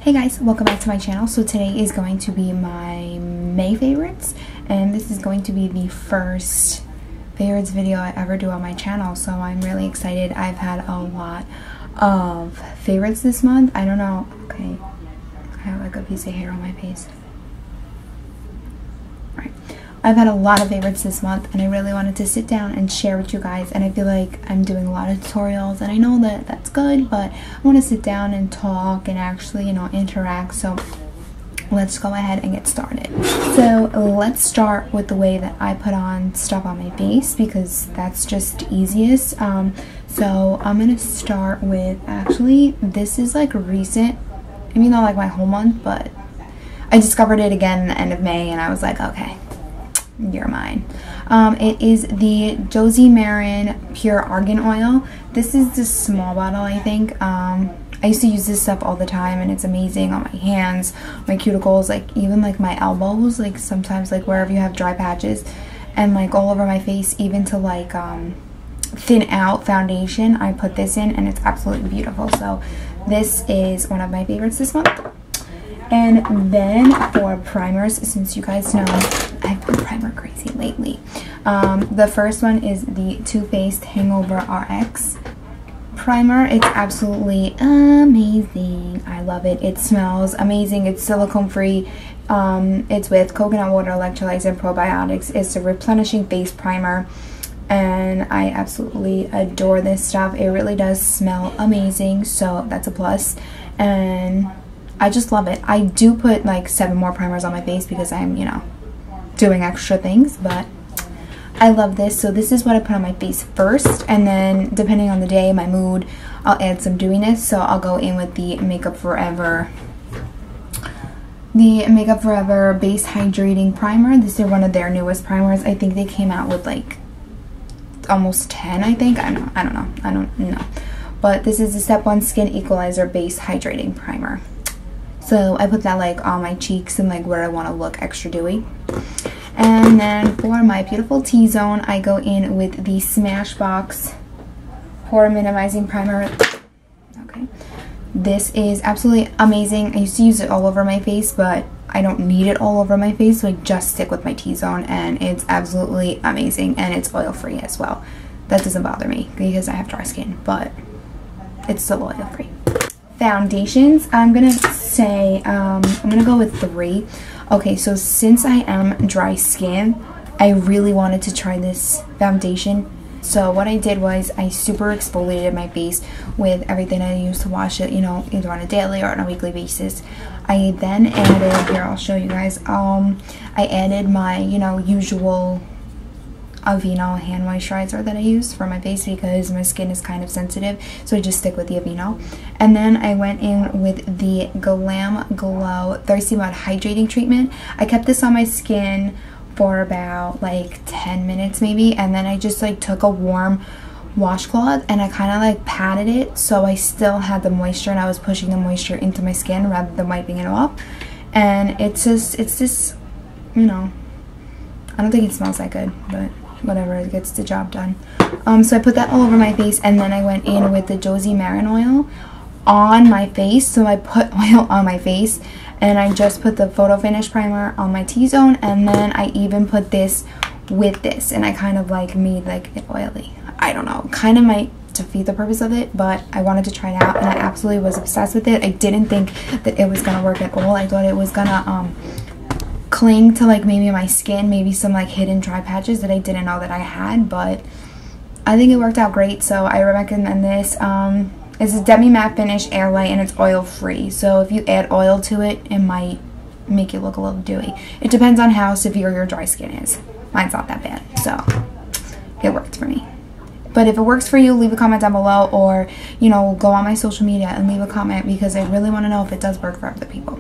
Hey guys, welcome back to my channel. So today is going to be my May favorites, and this is going to be the first favorites video I ever do on my channel, so I'm really excited. I've had a lot of favorites this month. I don't know, okay, I have like a piece of hair on my face. Alright, I've had a lot of favorites this month, and I really wanted to sit down and share with you guys, and I feel like I'm doing a lot of tutorials, and I know that that's good, but I want to sit down and talk and actually, you know, interact. So let's go ahead and get started. So let's start with the way that I put on stuff on my face, because that's just easiest. So I'm gonna start with, actually this is like recent, I mean not like my whole month, but I discovered it again the end of May and I was like, okay, you're mine. It is the Josie Maran Pure Argan Oil. This is the small bottle, I think. I used to use this stuff all the time and it's amazing on my hands, my cuticles, like even like my elbows, like sometimes like wherever you have dry patches, and like all over my face, even to like thin out foundation. I put this in and it's absolutely beautiful. So this is one of my favorites this month. And then for primers, since you guys know I've been primer crazy lately, the first one is the Too Faced HangoveRx primer. It's absolutely amazing. I love it. It smells amazing. It's silicone free. It's with coconut water, electrolytes, and probiotics. It's a replenishing face primer, and I absolutely adore this stuff. It really does smell amazing, so that's a plus, and I just love it. I do put like 7 more primers on my face because I'm, you know, doing extra things, but I love this. So this is what I put on my face first, and then depending on the day, my mood, I'll add some dewiness. So I'll go in with the Makeup Forever Base Hydrating Primer. This is one of their newest primers. I think they came out with like almost 10, I think. I don't know. But this is the Step 1 Skin Equalizer Base Hydrating Primer. So I put that like on my cheeks and like where I want to look extra dewy. And then for my beautiful T-zone, I go in with the Smashbox Pore Minimizing Primer. Okay. This is absolutely amazing. I used to use it all over my face, but I don't need it all over my face, so I just stick with my T-zone, and it's absolutely amazing, and it's oil-free as well. That doesn't bother me because I have dry skin, but it's still oil-free. Foundations, I'm gonna say, I'm gonna go with 3. Okay, so since I am dry skin, I really wanted to try this foundation. So what I did was I super exfoliated my face with everything I use to wash it, you know, either on a daily or on a weekly basis. I then added, here I'll show you guys, I added my, you know, usual Aveeno hand moisturizer that I use for my face because my skin is kind of sensitive, so I just stick with the Aveeno. And then I went in with the Glam Glow Thirsty Mud Hydrating Treatment. I kept this on my skin for about like 10 minutes maybe, and then I just like took a warm washcloth and I kind of like patted it so I still had the moisture, and I was pushing the moisture into my skin rather than wiping it off. And it's just, you know, I don't think it smells that good, but whatever, it gets the job done. So I put that all over my face, and then I went in with the Josie Maran oil on my face. So I put oil on my face, and I just put the Photo Finish primer on my T-zone, and then I even put this with this, and I kind of like made like it oily. I don't know, kind of might defeat the purpose of it, but I wanted to try it out, and I absolutely was obsessed with it. I didn't think that it was gonna work at all. I thought it was gonna cling to like maybe my skin, maybe some like hidden dry patches that I didn't know that I had, but I think it worked out great, so I recommend this. It's a demi matte finish, airlight, and it's oil free, so if you add oil to it, it might make you look a little dewy. It depends on how severe your dry skin is. Mine's not that bad, so it worked for me. But if it works for you, leave a comment down below, or, you know, go on my social media and leave a comment, because I really want to know if it does work for other people.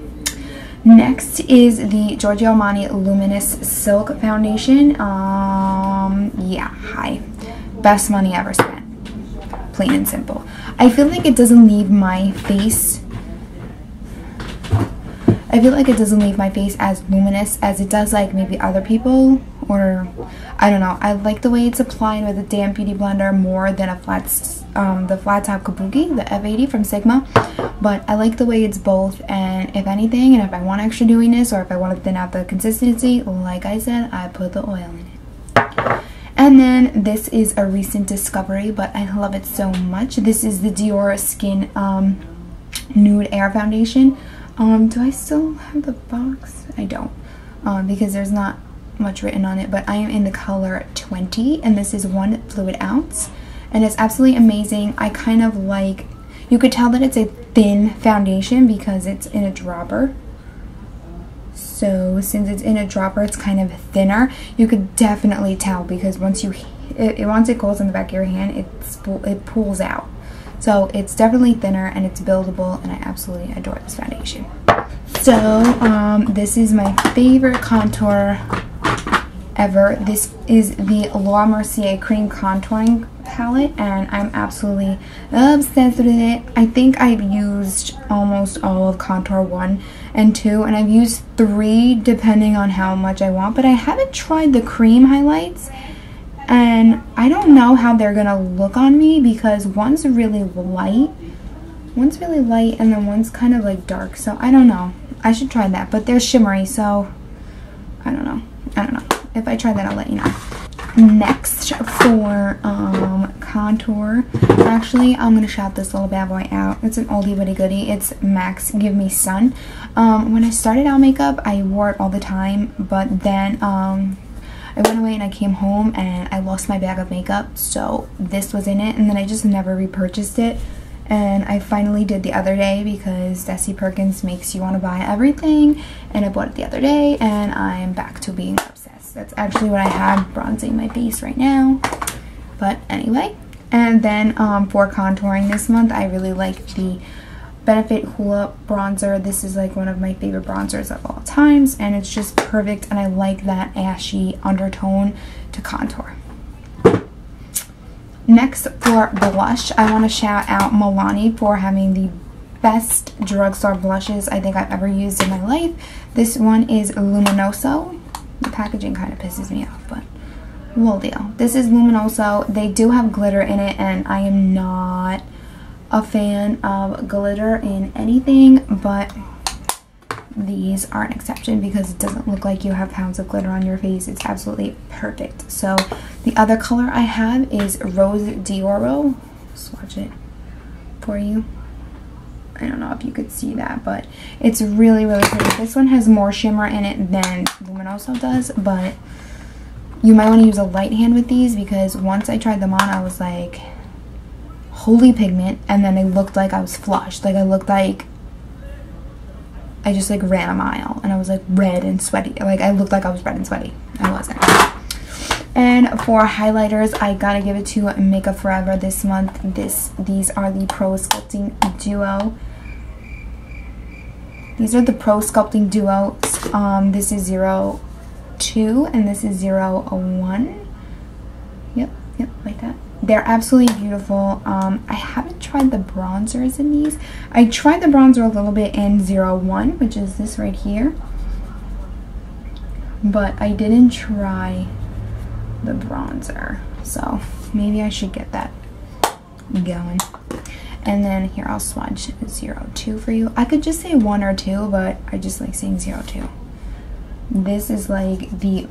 Next is the Girogrio Armani Luminous Silk Foundation. Yeah, hi. Best money ever spent. Plain and simple. I feel like it doesn't leave my face I feel like it doesn't leave my face as luminous as it does like maybe other people, or I don't know. I like the way it's applied with a damp beauty blender more than a the flat top kabuki, the F80 from Sigma. But I like the way it's both, and if anything, and if I want extra dewiness or if I want to thin out the consistency, like I said, I put the oil in it. And then this is a recent discovery, but I love it so much. This is the Diorskin Nude Air Foundation. Do I still have the box? I don't, because there's not much written on it, but I am in the color 20, and this is 1 fluid ounce, and it's absolutely amazing. I kind of like, you could tell that it's a thin foundation because it's in a dropper. So since it's in a dropper, it's kind of thinner. You could definitely tell because once it goes on the back of your hand, it pulls out. So it's definitely thinner and it's buildable, and I absolutely adore this foundation. So this is my favorite contour ever. This is the Mercier Cream Contouring Palette, and I'm absolutely obsessed with it. I think I've used almost all of Contour 1 and 2, and I've used 3 depending on how much I want, but I haven't tried the cream highlights, and I don't know how they're gonna look on me because one's really light, and then one's kind of like dark, so I don't know. I should try that, but they're shimmery, so I don't know. If I try that, I'll let you know. Next, for contour, actually, I'm going to shout this little bad boy out. It's an oldie but a goodie. It's MAC's Give Me Sun. When I started out makeup, I wore it all the time, but then I went away and I came home and I lost my bag of makeup, so this was in it, and then I just never repurchased it. And I finally did the other day because Desi Perkins makes you want to buy everything, and I bought it the other day, and I'm back to being obsessed. That's actually what I have bronzing my face right now. But anyway, and then for contouring this month, I really like the Benefit Hula bronzer. This is like one of my favorite bronzers of all times, and it's just perfect, and I like that ashy undertone to contour. Next, for blush, I want to shout out Milani for having the best drugstore blushes I think I've ever used in my life. This one is Luminoso. The packaging kind of pisses me off, but well deal. This is Luminoso. They do have glitter in it, and I am not a fan of glitter in anything, but these are an exception because it doesn't look like you have pounds of glitter on your face. It's absolutely perfect. So the other color I have is Rose d'Oro. Swatch it for you. I don't know if you could see that, but it's really, really pretty. This one has more shimmer in it than Luminoso does, but you might want to use a light hand with these because once I tried them on, I was like, holy pigment, and then they looked like I was flushed. Like I looked like I just like ran a mile, and I was like red and sweaty. Like I looked like I was red and sweaty. I wasn't. And for highlighters, I gotta give it to Makeup Forever this month. These are the ProSculpting Duo. These are the ProSculpting Duos. This is 02 and this is 01. Yep, like that. They're absolutely beautiful. I haven't tried the bronzers in these. I tried the bronzer a little bit in 01, which is this right here. But I didn't try the bronzer. So maybe I should get that going. And then here, I'll swatch 02 for you. I could just say 1 or 2, but I just like saying 02. This is like the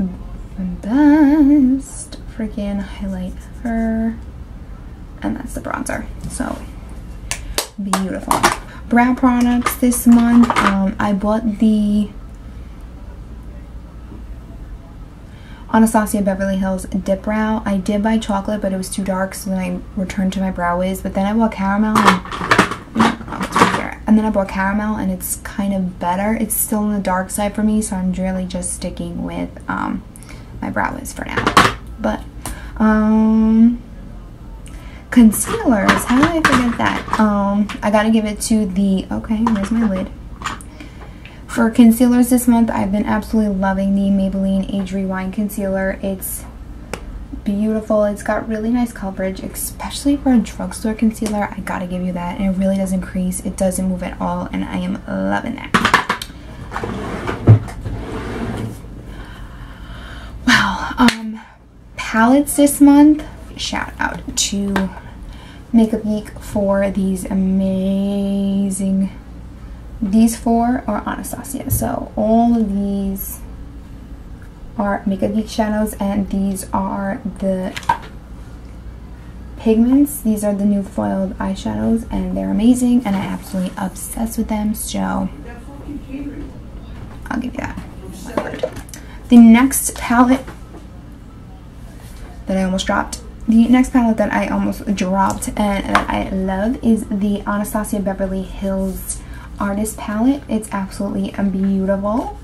best freaking highlight ever, and that's the bronzer. So beautiful. Brow products this month, I bought the Anastasia Beverly Hills Dipbrow. I did buy chocolate, but it was too dark, so then I returned to my Brow Wiz. But then I bought caramel, and then I bought caramel, and it's kind of better. It's still on the dark side for me, so I'm really just sticking with my Brow Wiz for now. But concealers, how did I forget that? I gotta give it to the, okay, where's my lid? For concealers this month, I've been absolutely loving the Maybelline Age Rewind Concealer. It's beautiful. It's got really nice coverage, especially for a drugstore concealer. I gotta give you that. And it really doesn't crease. It doesn't move at all, and I am loving that. Wow. Palettes this month. Shout out to MakeupGeek for these amazing. These four are Anastasia. So all of these are MakeupGeek Shadows, and these are the pigments. These are the new foiled eyeshadows, and they're amazing, and I'm absolutely obsessed with them. So I'll give you that. The next palette that I almost dropped. The next palette that I almost dropped and that I love is the Anastasia Beverly Hills Artist Palette. It's absolutely beautiful.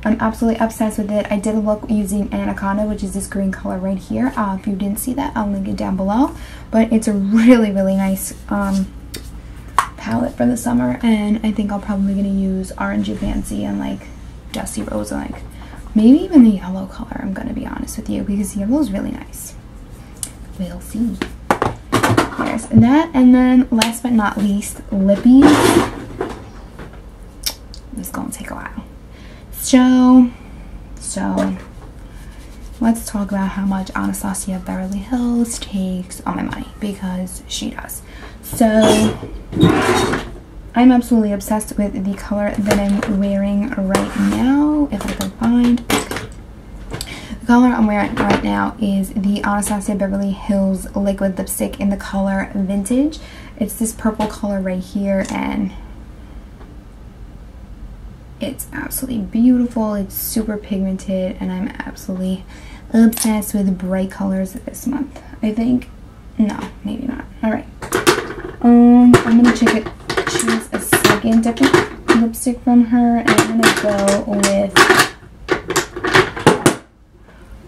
I'm absolutely obsessed with it. I did a look using Anaconda, which is this green color right here. If you didn't see that, I'll link it down below. But it's a really, really nice palette for the summer. And I think I'll probably going to use Orangey Fancy and like Dusty Rose and like maybe even the yellow color, I'm going to be honest with you, because yellow is really nice. We'll see. There's that. And then last but not least, lippies. This is going to take a while. So let's talk about how much Anastasia Beverly Hills takes all my money, because she does. So I'm absolutely obsessed with the color that I'm wearing right now. If I can find the color I'm wearing right now is the Anastasia Beverly Hills liquid lipstick in the color Vintage. It's this purple color right here, and it's absolutely beautiful. It's super pigmented, and I'm absolutely obsessed with bright colors this month. I think, no, maybe not. All right. I'm gonna choose a second different lipstick from her, and I'm gonna go with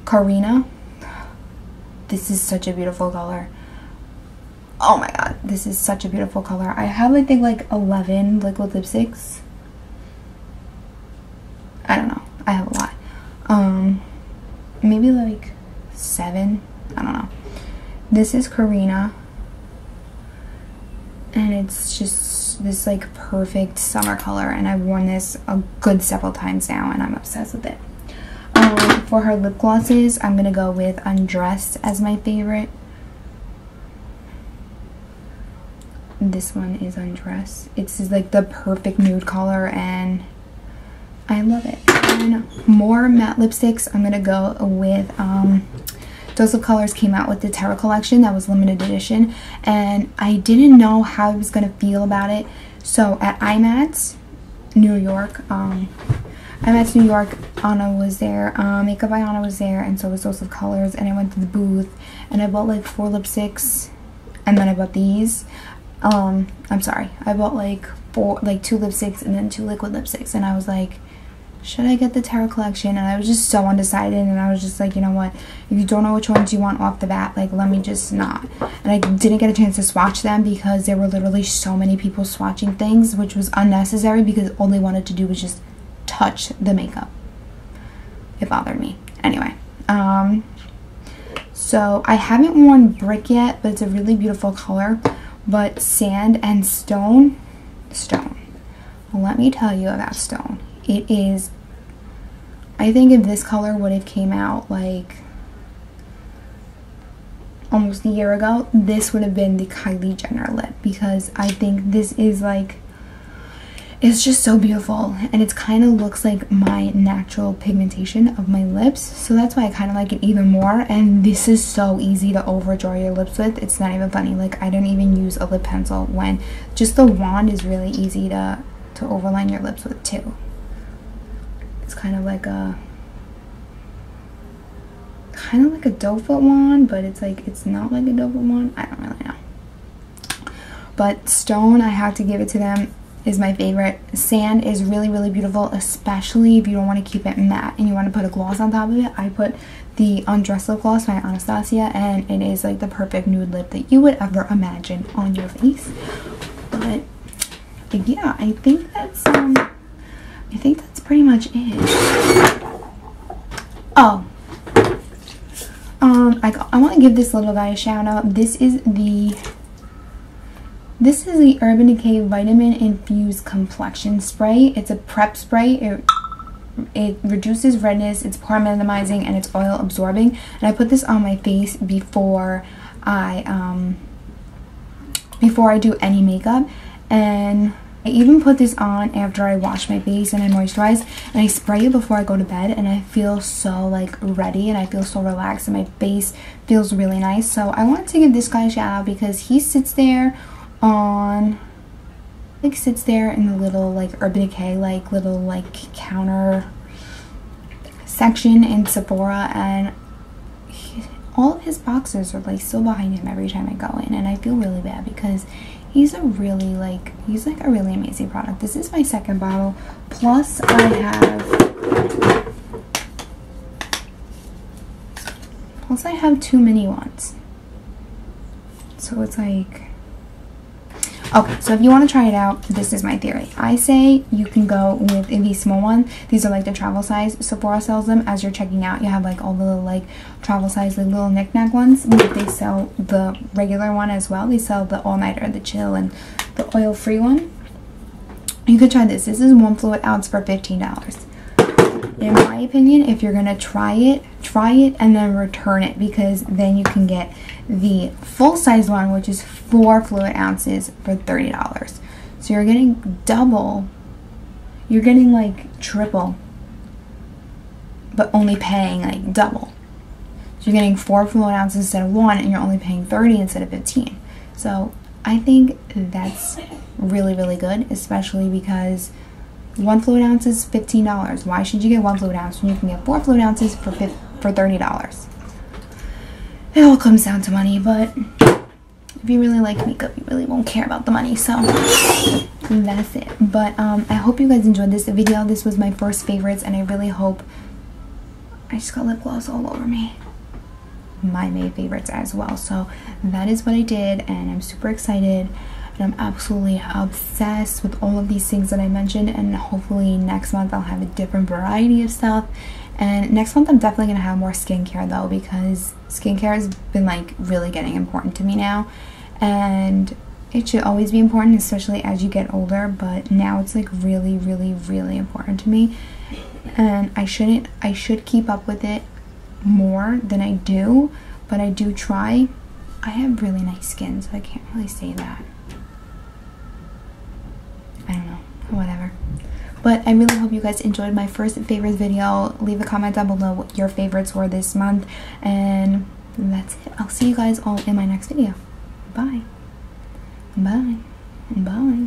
Karina. This is such a beautiful color. Oh my god, this is such a beautiful color. I have, I think, like 11 liquid lipsticks. I don't know. I have a lot. Maybe like 7. I don't know. This is Karina, and it's just this like perfect summer color, and I've worn this a good several times now, and I'm obsessed with it. For her lip glosses, I'm gonna go with Undressed as my favorite. This one is Undressed. It's like the perfect nude color, and I love it. And more matte lipsticks, I'm gonna go with Dose of Colors came out with the Terra collection that was limited edition, and I didn't know how I was gonna feel about it. So at IMATS New York, Anna was there, Makeup by Anna was there, and so was Dose of Colors, and I went to the booth and I bought like 4 lipsticks, and then I bought these. I'm sorry, I bought like 2 lipsticks and then 2 liquid lipsticks, and I was like, should I get the Terra collection? And I was just so undecided, and I was just like, you know what, if you don't know which ones you want off the bat, like, let me just not. And I didn't get a chance to swatch them because there were literally so many people swatching things, which was unnecessary because all they wanted to do was just touch the makeup. It bothered me. Anyway, so I haven't worn Brick yet, but it's a really beautiful color. But Sand and Stone, well, let me tell you about Stone. It is, I think if this color would have came out like almost a year ago, this would have been the Kylie Jenner lip, because I think this is like, it's just so beautiful, and it kind of looks like my natural pigmentation of my lips, so that's why I kind of like it even more. And this is so easy to overdraw your lips with. It's not even funny. Like, I don't even use a lip pencil, when just the wand is really easy to overline your lips with too. It's kind of like a doe foot wand, but it's like, it's not like a doe foot wand. I don't really know. But Stone, I have to give it to them, is my favorite. Sand is really, really beautiful, especially if you don't want to keep it matte and you want to put a gloss on top of it. I put the Undressed lip gloss by Anastasia, and it is like the perfect nude lip that you would ever imagine on your face. But yeah, I think that's pretty much it. Oh, I want to give this little guy a shout out. This is the This is the Urban Decay Vitamin Infused Complexion Spray. It's a prep spray. It reduces redness, it's pore minimizing, and it's oil absorbing. And I put this on my face before I do any makeup. And I even put this on after I wash my face and I moisturize, and I spray it before I go to bed, and I feel so like ready and I feel so relaxed and my face feels really nice. So I wanted to give this guy a shout out because he sits there in the little like Urban Decay little counter section in Sephora, and all of his boxes are like still behind him every time I go in, and I feel really bad because he's a really amazing product. This is my second bottle, plus I have 2 mini ones, so it's like, okay, so if you want to try it out, this is my theory. I say you can go with the small one. These are like the travel size. Sephora sells them as you're checking out. You have like all the little like travel size, like little knick-knack ones. But they sell the regular one as well. They sell the all-nighter, the chill, and the oil-free one. You could try this. This is 1 fluid ounce for $15. In my opinion, if you're gonna try it and then return it, because then you can get the full size one, which is 4 fluid ounces for $30. So you're getting double, you're getting like triple, but only paying like double. So you're getting 4 fluid ounces instead of 1, and you're only paying 30 instead of 15. So I think that's really, really good, especially because 1 fluid ounce is $15. Why should you get 1 fluid ounce when you can get 4 fluid ounces for $30? It all comes down to money, but if you really like makeup, you really won't care about the money, so that's it. But I hope you guys enjoyed this video. This was my first favorites, and I really hope... I just got lip gloss all over me. My May favorites as well. So that is what I did, and I'm super excited. And I'm absolutely obsessed with all of these things that I mentioned, and hopefully next month I'll have a different variety of stuff. And next month I'm definitely going to have more skincare though, because skincare has been like really getting important to me now, and it should always be important, especially as you get older, but now it's like really, really, really important to me, and I should keep up with it more than I do, but I do try. I have really nice skin, so I can't really say that. I don't know, whatever. But I really hope you guys enjoyed my first favorites video. Leave a comment down below what your favorites were this month, and that's it. I'll see you guys all in my next video. Bye. Bye. Bye.